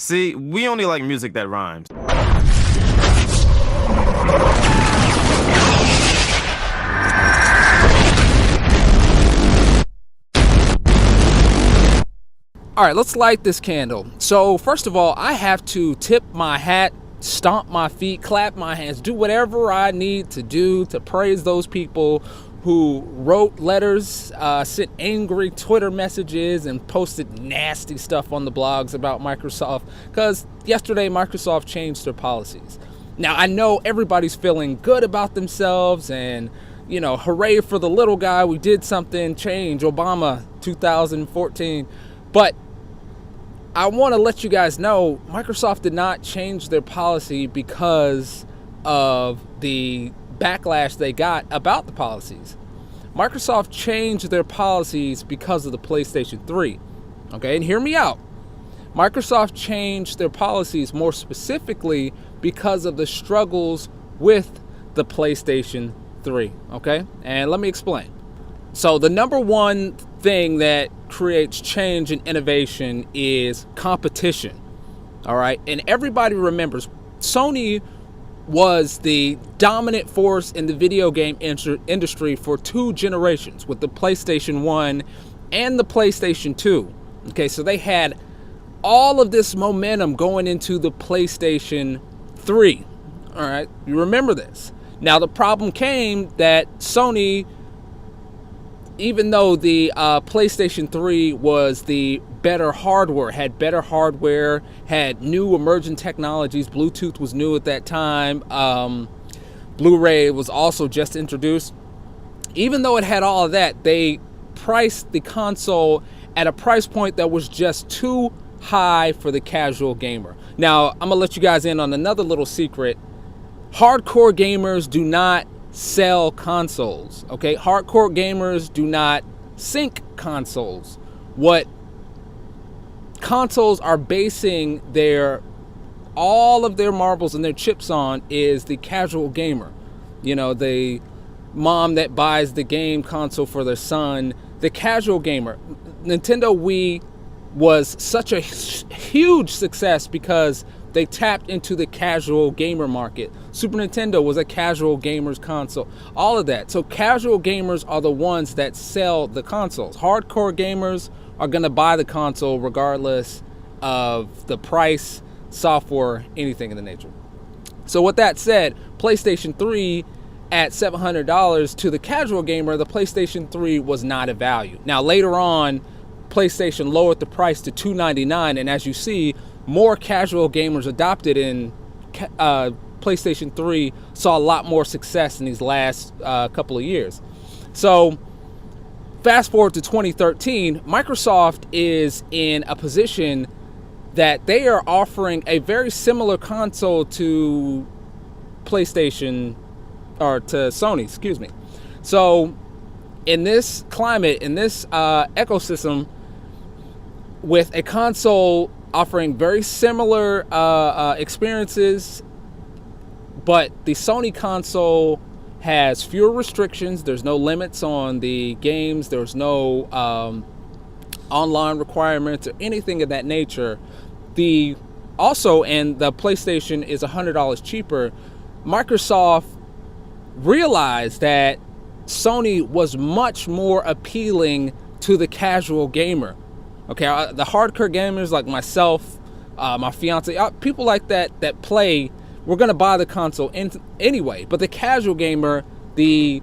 See, we only like music that rhymes. All right, let's light this candle. So first of all, I have to tip my hat, stomp my feet, clap my hands, do whatever I need to do to praise those people who wrote letters, sent angry Twitter messages, and posted nasty stuff on the blogs about Microsoft, because yesterday Microsoft changed their policies. Now, I know everybody's feeling good about themselves and, you know, hooray for the little guy, we did something, change, Obama 2014, but I want to let you guys know Microsoft did not change their policy because of the backlash they got about the policies. Microsoft changed their policies because of the PlayStation 3. Okay, and hear me out. Microsoft changed their policies more specifically because of the struggles with the PlayStation 3. Okay, and let me explain. So the number one thing that creates change and innovation is competition. All right, and everybody remembers Sony was the dominant force in the video game industry for 2 generations with the PlayStation 1 and the PlayStation 2. Okay, so they had all of this momentum going into the PlayStation 3. All right, you remember this. Now the problem came that Sony, even though the PlayStation 3 was the better hardware, had new emerging technologies, Bluetooth was new at that time, Blu-ray was also just introduced. Even though it had all of that, they priced the console at a price point that was just too high for the casual gamer. Now, I'm gonna let you guys in on another little secret. Hardcore gamers do not sell consoles, okay? Hardcore gamers do not sync consoles. What consoles are basing all of their marbles and their chips on is the casual gamer. You know, the mom that buys the game console for their son, the casual gamer. Nintendo Wii was such a huge success because they tapped into the casual gamer market. Super Nintendo was a casual gamer's console. All of that. So casual gamers are the ones that sell the consoles. Hardcore gamers are going to buy the console regardless of the price, software, anything of the nature. So with that said, PlayStation 3 at $700 to the casual gamer, the PlayStation 3 was not a value. Now later on, PlayStation lowered the price to $299, and as you see, more casual gamers adopted in PlayStation 3 saw a lot more success in these last couple of years. So fast forward to 2013, Microsoft is in a position that they are offering a very similar console to PlayStation, or to Sony, excuse me. So in this climate, in this ecosystem, with a console offering very similar experiences, but the Sony console has fewer restrictions. There's no limits on the games. There's no online requirements or anything of that nature. And the PlayStation is $100 cheaper. Microsoft realized that Sony was much more appealing to the casual gamer. Okay, the hardcore gamers like myself, my fiance, people like that play, we're going to buy the console anyway. But the casual gamer, the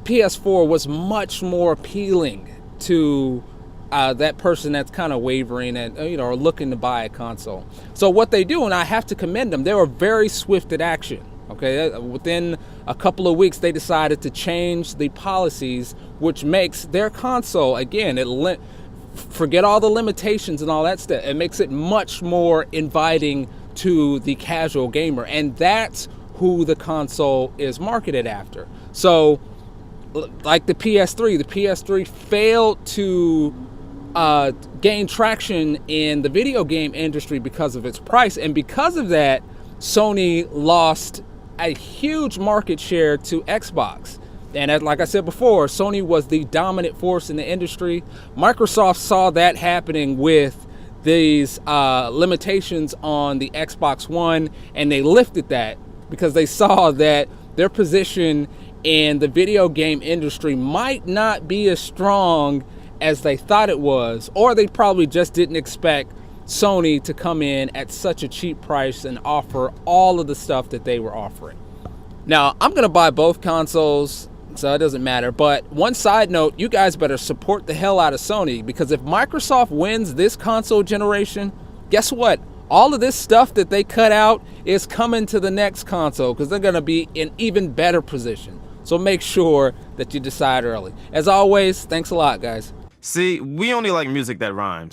PS4 was much more appealing to that person that's kind of wavering and, or looking to buy a console. So what they do, and I have to commend them, they were very swift at action. Okay, within a couple of weeks, they decided to change the policies, which makes their console, again, forget all the limitations and all that stuff. It makes it much more inviting to the casual gamer, and that's who the console is marketed after. So, like the PS3 failed to gain traction in the video game industry because of its price, and because of that, Sony lost a huge market share to Xbox. And like I said before, Sony was the dominant force in the industry. Microsoft saw that happening with these limitations on the Xbox One, and they lifted that because they saw that their position in the video game industry might not be as strong as they thought it was, or they probably just didn't expect Sony to come in at such a cheap price and offer all of the stuff that they were offering. Now, I'm gonna buy both consoles, so it doesn't matter, but one side note, you guys better support the hell out of Sony, because if Microsoft wins this console generation, guess what? All of this stuff that they cut out is coming to the next console, because they're gonna be in even better position. So make sure that you decide early. As always, thanks a lot, guys. See, we only like music that rhymes.